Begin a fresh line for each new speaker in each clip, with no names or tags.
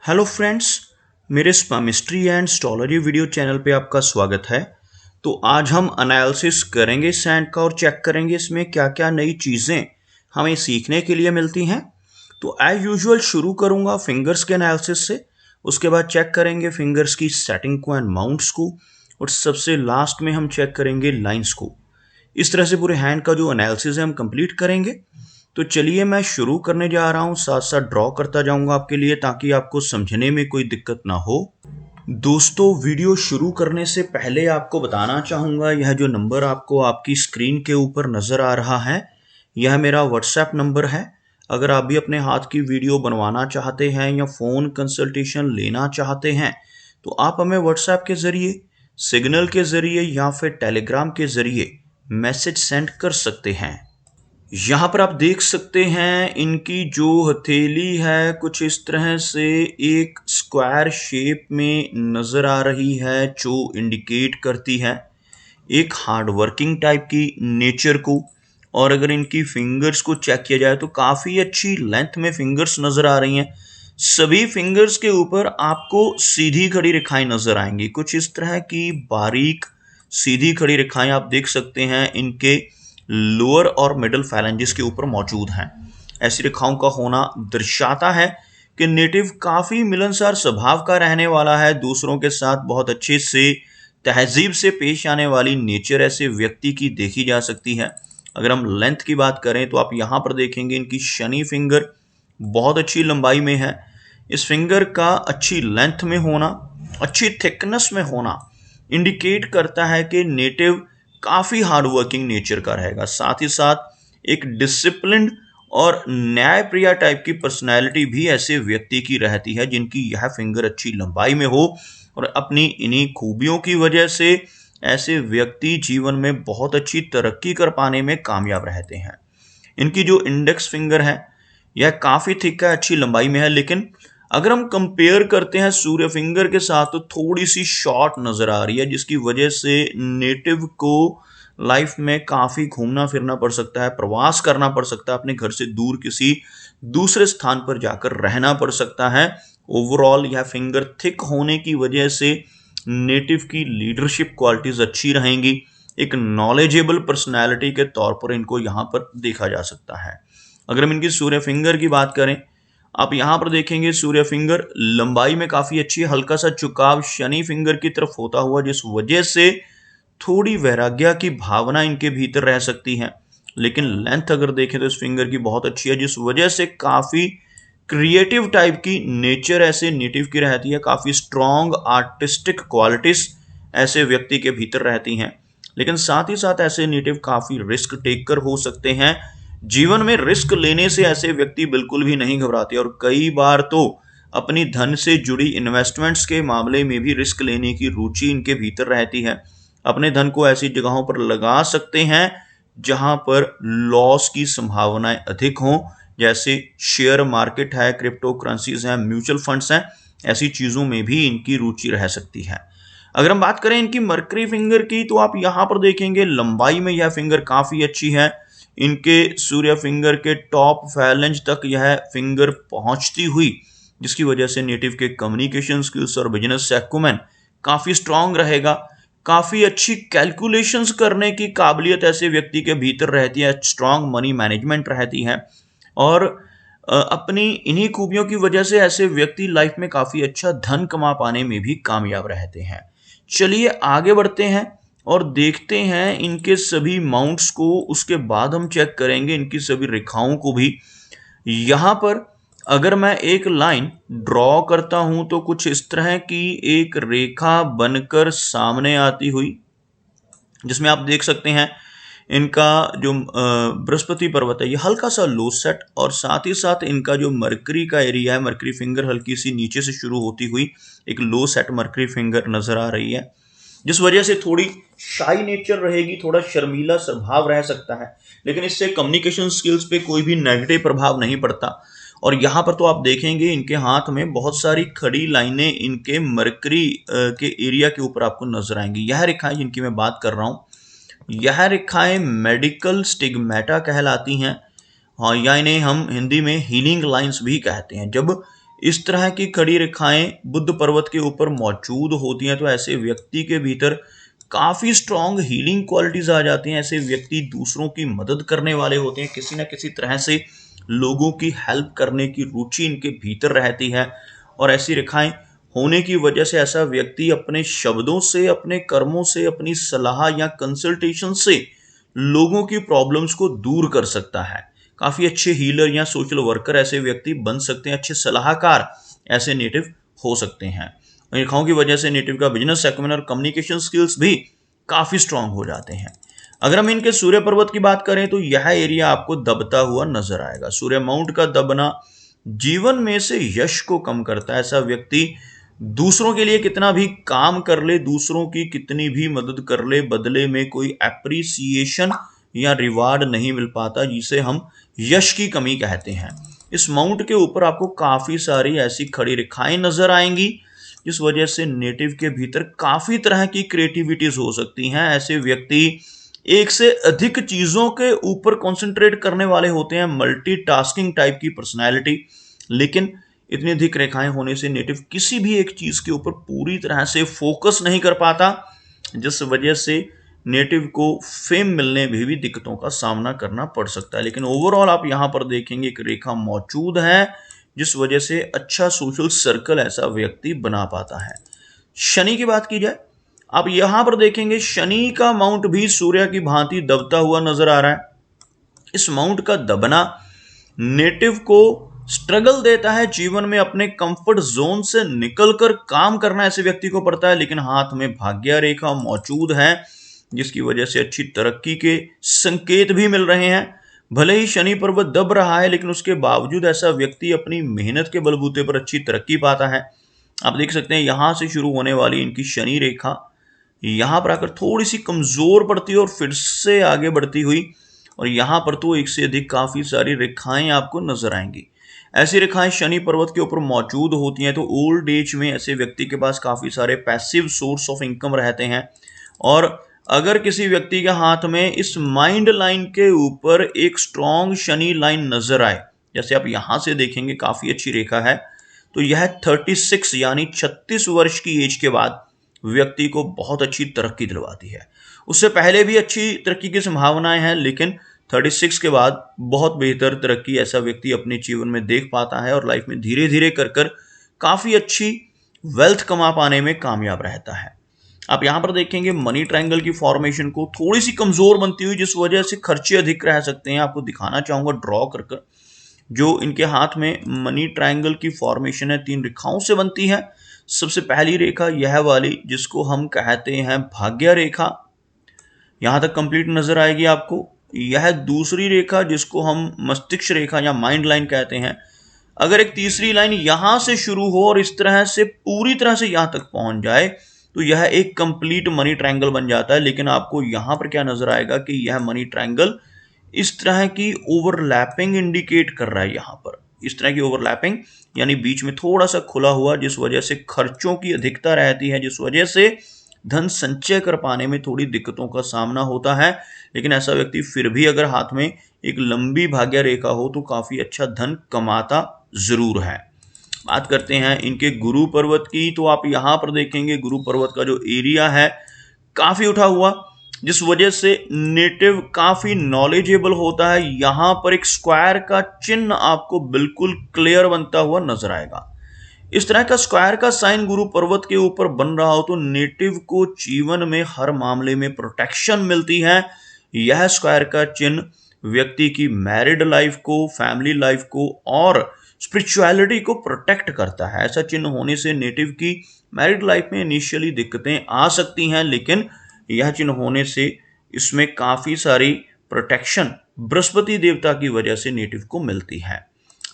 Hello friends, मेरे स्पामिस्ट्री and स्टोलरी video channel पे आपका स्वागत है। तो आज हम एनालिसिस करेंगे सैंड का और चेक करेंगे इसमें क्या क्या नई चीज़ें हमें सीखने के लिए मिलती हैं। तो एज यूजुअल शुरू करूंगा फिंगर्स के एनालिसिस से, उसके बाद चेक करेंगे फिंगर्स की सेटिंग को एंड माउंट्स को, और सबसे लास्ट में हम चेक करेंगे लाइंस को। इस तरह से पूरे हैंड का जो एनालिसिस है हम कंप्लीट करेंगे। तो चलिए मैं शुरू करने जा रहा हूँ, साथ साथ ड्रॉ करता जाऊंगा आपके लिए ताकि आपको समझने में कोई दिक्कत ना हो। दोस्तों, वीडियो शुरू करने से पहले आपको बताना चाहूँगा, यह जो नंबर आपको आपकी स्क्रीन के ऊपर नज़र आ रहा है, यह मेरा व्हाट्सएप नंबर है। अगर आप भी अपने हाथ की वीडियो बनवाना चाहते हैं या फ़ोन कंसल्टेशन लेना चाहते हैं तो आप हमें व्हाट्सएप के ज़रिए, सिग्नल के ज़रिए या फिर टेलीग्राम के ज़रिए मैसेज सेंड कर सकते हैं। यहाँ पर आप देख सकते हैं इनकी जो हथेली है कुछ इस तरह से एक स्क्वायर शेप में नज़र आ रही है, जो इंडिकेट करती है एक हार्ड वर्किंग टाइप की नेचर को। और अगर इनकी फिंगर्स को चेक किया जाए तो काफ़ी अच्छी लेंथ में फिंगर्स नज़र आ रही हैं। सभी फिंगर्स के ऊपर आपको सीधी खड़ी रेखाएं नज़र आएंगी, कुछ इस तरह की बारीक सीधी खड़ी रेखाएं आप देख सकते हैं इनके लोअर और मिडल फैलेंजेस के ऊपर मौजूद हैं। ऐसी रेखाओं का होना दर्शाता है कि नेटिव काफ़ी मिलनसार स्वभाव का रहने वाला है, दूसरों के साथ बहुत अच्छे से तहजीब से पेश आने वाली नेचर ऐसे व्यक्ति की देखी जा सकती है। अगर हम लेंथ की बात करें तो आप यहाँ पर देखेंगे इनकी शनि फिंगर बहुत अच्छी लंबाई में है। इस फिंगर का अच्छी लेंथ में होना, अच्छी थिकनेस में होना इंडिकेट करता है कि नेटिव काफ़ी हार्ड वर्किंग नेचर का रहेगा। साथ ही साथ एक डिसिप्लिन्ड और न्यायप्रिय टाइप की पर्सनैलिटी भी ऐसे व्यक्ति की रहती है जिनकी यह फिंगर अच्छी लंबाई में हो। और अपनी इन्हीं खूबियों की वजह से ऐसे व्यक्ति जीवन में बहुत अच्छी तरक्की कर पाने में कामयाब रहते हैं। इनकी जो इंडेक्स फिंगर है यह काफ़ी थिक है, अच्छी लंबाई में है, लेकिन अगर हम कंपेयर करते हैं सूर्य फिंगर के साथ तो थोड़ी सी शॉर्ट नज़र आ रही है, जिसकी वजह से नेटिव को लाइफ में काफ़ी घूमना फिरना पड़ सकता है, प्रवास करना पड़ सकता है, अपने घर से दूर किसी दूसरे स्थान पर जाकर रहना पड़ सकता है। ओवरऑल यह फिंगर थिक होने की वजह से नेटिव की लीडरशिप क्वालिटीज़ अच्छी रहेंगी। एक नॉलेजेबल पर्सनैलिटी के तौर पर इनको यहाँ पर देखा जा सकता है। अगर हम इनकी सूर्य फिंगर की बात करें, आप यहाँ पर देखेंगे सूर्य फिंगर लंबाई में काफ़ी अच्छी, हल्का सा झुकाव शनि फिंगर की तरफ होता हुआ, जिस वजह से थोड़ी वैराग्य की भावना इनके भीतर रह सकती है। लेकिन लेंथ अगर देखें तो इस फिंगर की बहुत अच्छी है, जिस वजह से काफ़ी क्रिएटिव टाइप की नेचर ऐसे नेटिव की रहती है, काफ़ी स्ट्रॉन्ग आर्टिस्टिक क्वालिटीज़ ऐसे व्यक्ति के भीतर रहती हैं। लेकिन साथ ही साथ ऐसे नेटिव काफ़ी रिस्क टेकर हो सकते हैं। जीवन में रिस्क लेने से ऐसे व्यक्ति बिल्कुल भी नहीं घबराते, और कई बार तो अपनी धन से जुड़ी इन्वेस्टमेंट्स के मामले में भी रिस्क लेने की रुचि इनके भीतर रहती है। अपने धन को ऐसी जगहों पर लगा सकते हैं जहां पर लॉस की संभावनाएं अधिक हों, जैसे शेयर मार्केट है, क्रिप्टो करेंसीज हैं, म्यूचुअल फंड्स हैं। ऐसी चीज़ों में भी इनकी रुचि रह सकती है। अगर हम बात करें इनकी मरकरी फिंगर की तो आप यहाँ पर देखेंगे लंबाई में यह फिंगर काफ़ी अच्छी है। इनके सूर्य फिंगर के टॉप फैलेंज तक यह फिंगर पहुँचती हुई, जिसकी वजह से नेटिव के कम्युनिकेशन स्किल्स और बिजनेस एक्यूमेन काफ़ी स्ट्रांग रहेगा। काफ़ी अच्छी कैलकुलेशंस करने की काबिलियत ऐसे व्यक्ति के भीतर रहती है, स्ट्रांग मनी मैनेजमेंट रहती है। और अपनी इन्हीं खूबियों की वजह से ऐसे व्यक्ति लाइफ में काफ़ी अच्छा धन कमा पाने में भी कामयाब रहते हैं। चलिए आगे बढ़ते हैं और देखते हैं इनके सभी माउंट्स को, उसके बाद हम चेक करेंगे इनकी सभी रेखाओं को भी। यहाँ पर अगर मैं एक लाइन ड्रॉ करता हूं तो कुछ इस तरह की एक रेखा बनकर सामने आती हुई, जिसमें आप देख सकते हैं इनका जो बृहस्पति पर्वत है ये हल्का सा लो सेट, और साथ ही साथ इनका जो मरकरी का एरिया है, मरकरी फिंगर हल्की सी नीचे से शुरू होती हुई एक लो सेट मरकरी फिंगर नजर आ रही है, जिस वजह से थोड़ी शाई नेचर रहेगी, थोड़ा शर्मीला स्वभाव रह सकता है। लेकिन इससे कम्युनिकेशन स्किल्स पे कोई भी नेगेटिव प्रभाव नहीं पड़ता। और यहाँ पर तो आप देखेंगे इनके हाथ में बहुत सारी खड़ी लाइनें इनके मरकरी के एरिया के ऊपर आपको नजर आएंगी। यह रेखाएं जिनकी मैं बात कर रहा हूँ, यह रेखाएं मेडिकल स्टिग्मेटा कहलाती हैं। हाँ, या इन्हें हम हिंदी में हीलिंग लाइंस भी कहते हैं। जब इस तरह की खड़ी रेखाएं बुद्ध पर्वत के ऊपर मौजूद होती हैं तो ऐसे व्यक्ति के भीतर काफी स्ट्रॉन्ग हीलिंग क्वालिटीज आ जाती हैं। ऐसे व्यक्ति दूसरों की मदद करने वाले होते हैं, किसी ना किसी तरह से लोगों की हेल्प करने की रुचि इनके भीतर रहती है। और ऐसी रेखाएं होने की वजह से ऐसा व्यक्ति अपने शब्दों से, अपने कर्मों से, अपनी सलाह या कंसल्टेशन से लोगों की प्रॉब्लम्स को दूर कर सकता है। काफी अच्छे हीलर या सोशल वर्कर ऐसे व्यक्ति बन सकते हैं, अच्छे सलाहकार ऐसे नेटिव हो सकते हैं। रेखाओं की वजह से नेटिव का बिजनेस एक्यूमेन और कम्युनिकेशन स्किल्स भी काफी स्ट्रांग हो जाते हैं। अगर हम इनके सूर्य पर्वत की बात करें तो यह एरिया आपको दबता हुआ नजर आएगा। सूर्य माउंट का दबना जीवन में से यश को कम करता है। ऐसा व्यक्ति दूसरों के लिए कितना भी काम कर ले, दूसरों की कितनी भी मदद कर ले, बदले में कोई एप्रिसिएशन या रिवार्ड नहीं मिल पाता, जिसे हम यश की कमी कहते हैं। इस माउंट के ऊपर आपको काफी सारी ऐसी खड़ी रेखाएं नजर आएंगी, जिस वजह से नेटिव के भीतर काफी तरह की क्रिएटिविटीज हो सकती हैं। ऐसे व्यक्ति एक से अधिक चीजों के ऊपर कंसंट्रेट करने वाले होते हैं, मल्टीटास्किंग टाइप की पर्सनैलिटी। लेकिन इतनी अधिक रेखाएं होने से नेटिव किसी भी एक चीज के ऊपर पूरी तरह से फोकस नहीं कर पाता, जिस वजह से नेटिव को फेम मिलने में भी दिक्कतों का सामना करना पड़ सकता है। लेकिन ओवरऑल आप यहां पर देखेंगे एक रेखा मौजूद है, जिस वजह से अच्छा सोशल सर्कल ऐसा व्यक्ति बना पाता है। शनि की बात की जाए, आप यहां पर देखेंगे शनि का माउंट भी सूर्य की भांति दबता हुआ नजर आ रहा है। इस माउंट का दबना नेटिव को स्ट्रगल देता है, जीवन में अपने कंफर्ट जोन से निकलकर काम करना ऐसे व्यक्ति को पड़ता है। लेकिन हाथ में भाग्य रेखा मौजूद है, जिसकी वजह से अच्छी तरक्की के संकेत भी मिल रहे हैं। भले ही शनि पर्वत दब रहा है, लेकिन उसके बावजूद ऐसा व्यक्ति अपनी मेहनत के बलबूते पर अच्छी तरक्की पाता है। आप देख सकते हैं यहां से शुरू होने वाली इनकी शनि रेखा यहां पर आकर थोड़ी सी कमजोर पड़ती है और फिर से आगे बढ़ती हुई, और यहां पर तो एक से अधिक काफी सारी रेखाएं आपको नजर आएंगी। ऐसी रेखाएं शनि पर्वत के ऊपर मौजूद होती हैं तो ओल्ड एज में ऐसे व्यक्ति के पास काफी सारे पैसिव सोर्स ऑफ इनकम रहते हैं। और अगर किसी व्यक्ति के हाथ में इस माइंड लाइन के ऊपर एक स्ट्रॉन्ग शनि लाइन नजर आए, जैसे आप यहां से देखेंगे काफी अच्छी रेखा है, तो यह 36 यानी 36 वर्ष की एज के बाद व्यक्ति को बहुत अच्छी तरक्की दिलवाती है। उससे पहले भी अच्छी तरक्की की संभावनाएं हैं, लेकिन 36 के बाद बहुत बेहतर तरक्की ऐसा व्यक्ति अपने जीवन में देख पाता है और लाइफ में धीरे धीरे कर काफी अच्छी वेल्थ कमा पाने में कामयाब रहता है। आप यहां पर देखेंगे मनी ट्रायंगल की फॉर्मेशन को थोड़ी सी कमजोर बनती हुई, जिस वजह से खर्चे अधिक रह सकते हैं। आपको दिखाना चाहूंगा ड्रॉ कर जो इनके हाथ में मनी ट्रायंगल की फॉर्मेशन है, 3 रेखाओं से बनती है। सबसे पहली रेखा यह वाली, जिसको हम कहते हैं भाग्य रेखा, यहां तक कंप्लीट नजर आएगी आपको। यह दूसरी रेखा जिसको हम मस्तिष्क रेखा या माइंड लाइन कहते हैं। अगर एक तीसरी लाइन यहां से शुरू हो और इस तरह से पूरी तरह से यहां तक पहुंच जाए तो यह एक कंप्लीट मनी ट्रायंगल बन जाता है। लेकिन आपको यहां पर क्या नजर आएगा कि यह मनी ट्रायंगल इस तरह की ओवरलैपिंग इंडिकेट कर रहा है। यहां पर इस तरह की ओवरलैपिंग यानी बीच में थोड़ा सा खुला हुआ, जिस वजह से खर्चों की अधिकता रहती है, जिस वजह से धन संचय कर पाने में थोड़ी दिक्कतों का सामना होता है। लेकिन ऐसा व्यक्ति फिर भी अगर हाथ में एक लंबी भाग्य रेखा हो तो काफी अच्छा धन कमाता जरूर है। बात करते हैं इनके गुरु पर्वत की, तो आप यहां पर देखेंगे गुरु पर्वत का जो एरिया है काफी उठा हुआ, जिस वजह से नेटिव काफी नॉलेजेबल होता है। यहां पर एक स्क्वायर का चिन्ह आपको बिल्कुल क्लियर बनता हुआ नजर आएगा। इस तरह का स्क्वायर का साइन गुरु पर्वत के ऊपर बन रहा हो तो नेटिव को जीवन में हर मामले में प्रोटेक्शन मिलती है। यह स्क्वायर का चिन्ह व्यक्ति की मैरिड लाइफ को, फैमिली लाइफ को और स्पिरिचुअलिटी को प्रोटेक्ट करता है। ऐसा चिन्ह होने से नेटिव की मैरिड लाइफ में इनिशियली दिक्कतें आ सकती हैं, लेकिन यह चिन्ह होने से इसमें काफी सारी प्रोटेक्शन बृहस्पति देवता की वजह से नेटिव को मिलती है।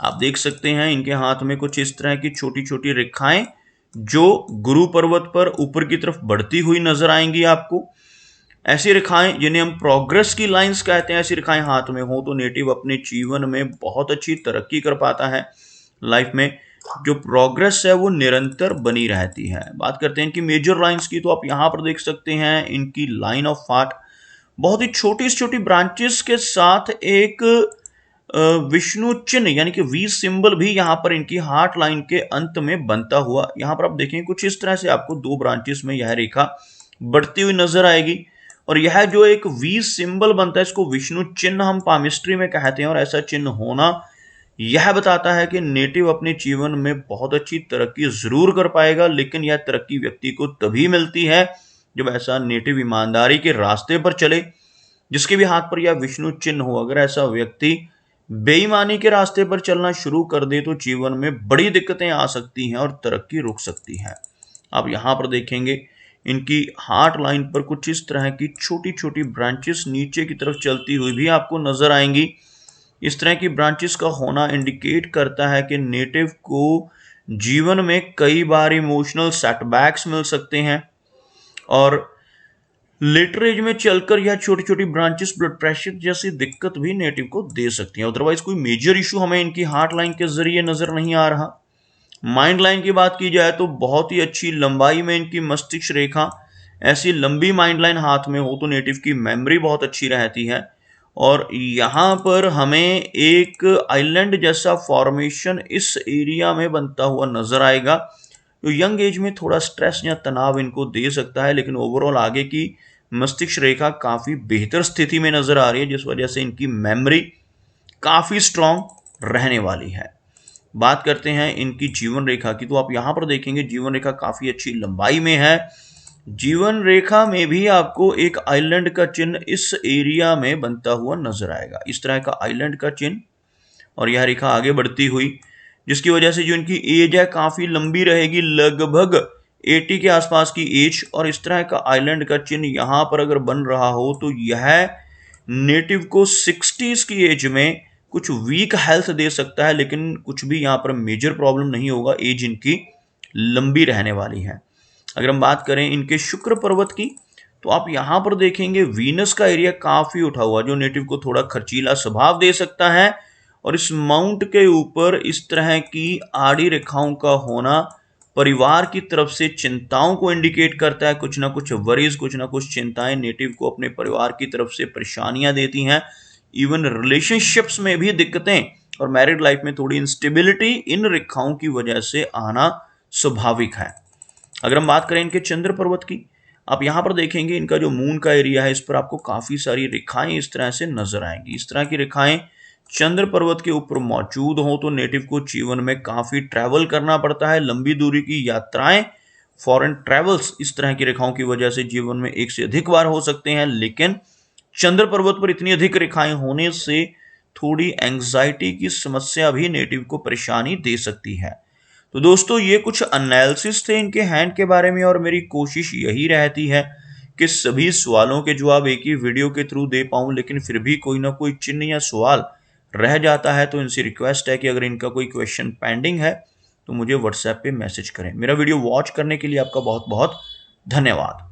आप देख सकते हैं इनके हाथ में कुछ इस तरह की छोटी छोटी रेखाएं जो गुरु पर्वत पर ऊपर की तरफ बढ़ती हुई नजर आएंगी आपको। ऐसी रेखाएं जिन्हें हम प्रोग्रेस की लाइंस कहते हैं, ऐसी रेखाएं हाथ में हो तो नेटिव अपने जीवन में बहुत अच्छी तरक्की कर पाता है। लाइफ में जो प्रोग्रेस है वो निरंतर बनी रहती है। बात करते हैं इनकी मेजर लाइंस की, तो आप यहां पर देख सकते हैं इनकी लाइन ऑफ थॉट बहुत ही छोटी छोटी ब्रांचेस के साथ एक विष्णु चिन्ह यानी कि वी सिंबल भी यहाँ पर इनकी हार्ट लाइन के अंत में बनता हुआ यहाँ पर आप देखें कुछ इस तरह से आपको 2 ब्रांचेस में यह रेखा बढ़ती हुई नजर आएगी। और यह जो एक वी सिंबल बनता है इसको विष्णु चिन्ह हम पामिस्ट्री में कहते हैं। और ऐसा चिन्ह होना यह बताता है कि नेटिव अपने जीवन में बहुत अच्छी तरक्की जरूर कर पाएगा, लेकिन यह तरक्की व्यक्ति को तभी मिलती है जब ऐसा नेटिव ईमानदारी के रास्ते पर चले जिसके भी हाथ पर यह विष्णु चिन्ह हो। अगर ऐसा व्यक्ति बेईमानी के रास्ते पर चलना शुरू कर दे तो जीवन में बड़ी दिक्कतें आ सकती हैं और तरक्की रुक सकती है। आप यहाँ पर देखेंगे इनकी हार्ट लाइन पर कुछ इस तरह की छोटी छोटी ब्रांचेस नीचे की तरफ चलती हुई भी आपको नजर आएंगी। इस तरह की ब्रांचेस का होना इंडिकेट करता है कि नेटिव को जीवन में कई बार इमोशनल सेटबैक्स मिल सकते हैं और लेटर एज में चलकर यह छोटी छोटी ब्रांचेस ब्लड प्रेशर जैसी दिक्कत भी नेटिव को दे सकती हैं। अदरवाइज कोई मेजर इशू हमें इनकी हार्ट लाइन के जरिए नजर नहीं आ रहा। माइंड लाइन की बात की जाए तो बहुत ही अच्छी लंबाई में इनकी मस्तिष्क रेखा, ऐसी लंबी माइंड लाइन हाथ में हो तो नेटिव की मेमोरी बहुत अच्छी रहती है। और यहाँ पर हमें एक आइलैंड जैसा फॉर्मेशन इस एरिया में बनता हुआ नजर आएगा जो यंग एज में थोड़ा स्ट्रेस या तनाव इनको दे सकता है, लेकिन ओवरऑल आगे की मस्तिष्क रेखा काफी बेहतर स्थिति में नजर आ रही है जिस वजह से इनकी मेमोरी काफी स्ट्रांग रहने वाली है। बात करते हैं इनकी जीवन रेखा की, तो आप यहां पर देखेंगे जीवन रेखा काफी अच्छी लंबाई में है। जीवन रेखा में भी आपको एक आइलैंड का चिन्ह इस एरिया में बनता हुआ नजर आएगा, इस तरह का आइलैंड का चिन्ह। और यह रेखा आगे बढ़ती हुई जिसकी वजह से जो इनकी एज है काफी लंबी रहेगी, लगभग 80 के आसपास की एज। और इस तरह का आइलैंड का चिन्ह यहां पर अगर बन रहा हो तो यह नेटिव को 60s की एज में कुछ वीक हेल्थ दे सकता है, लेकिन कुछ भी यहां पर मेजर प्रॉब्लम नहीं होगा, एज इनकी लंबी रहने वाली है। अगर हम बात करें इनके शुक्र पर्वत की तो आप यहां पर देखेंगे वीनस का एरिया काफी उठा हुआ जो नेटिव को थोड़ा खर्चीला स्वभाव दे सकता है। और इस माउंट के ऊपर इस तरह की आड़ी रेखाओं का होना परिवार की तरफ से चिंताओं को इंडिकेट करता है। कुछ ना कुछ वरीज, कुछ ना कुछ चिंताएं नेटिव को अपने परिवार की तरफ से परेशानियां देती हैं। इवन रिलेशनशिप्स में भी दिक्कतें और मैरिड लाइफ में थोड़ी इंस्टेबिलिटी इन रेखाओं की वजह से आना स्वाभाविक है। अगर हम बात करें इनके चंद्र पर्वत की, आप यहां पर देखेंगे इनका जो मून का एरिया है इस पर आपको काफी सारी रेखाएं इस तरह से नजर आएंगी। इस तरह की रेखाएं चंद्र पर्वत के ऊपर मौजूद हो तो नेटिव को जीवन में काफी ट्रैवल करना पड़ता है, लंबी दूरी की यात्राएं, फॉरेन ट्रैवल्स इस तरह की रेखाओं की वजह से जीवन में एक से अधिक बार हो सकते हैं। लेकिन चंद्र पर्वत पर इतनी अधिक रेखाएं होने से थोड़ी एंग्जाइटी की समस्या भी नेटिव को परेशानी दे सकती है। तो दोस्तों ये कुछ एनालिसिस थे इनके हैंड के बारे में और मेरी कोशिश यही रहती है कि सभी सवालों के जवाब एक ही वीडियो के थ्रू दे पाऊं, लेकिन फिर भी कोई ना कोई चिन्ह या सवाल रह जाता है तो इनसे रिक्वेस्ट है कि अगर इनका कोई क्वेश्चन पेंडिंग है तो मुझे व्हाट्सएप पे मैसेज करें। मेरा वीडियो वॉच करने के लिए आपका बहुत बहुत धन्यवाद।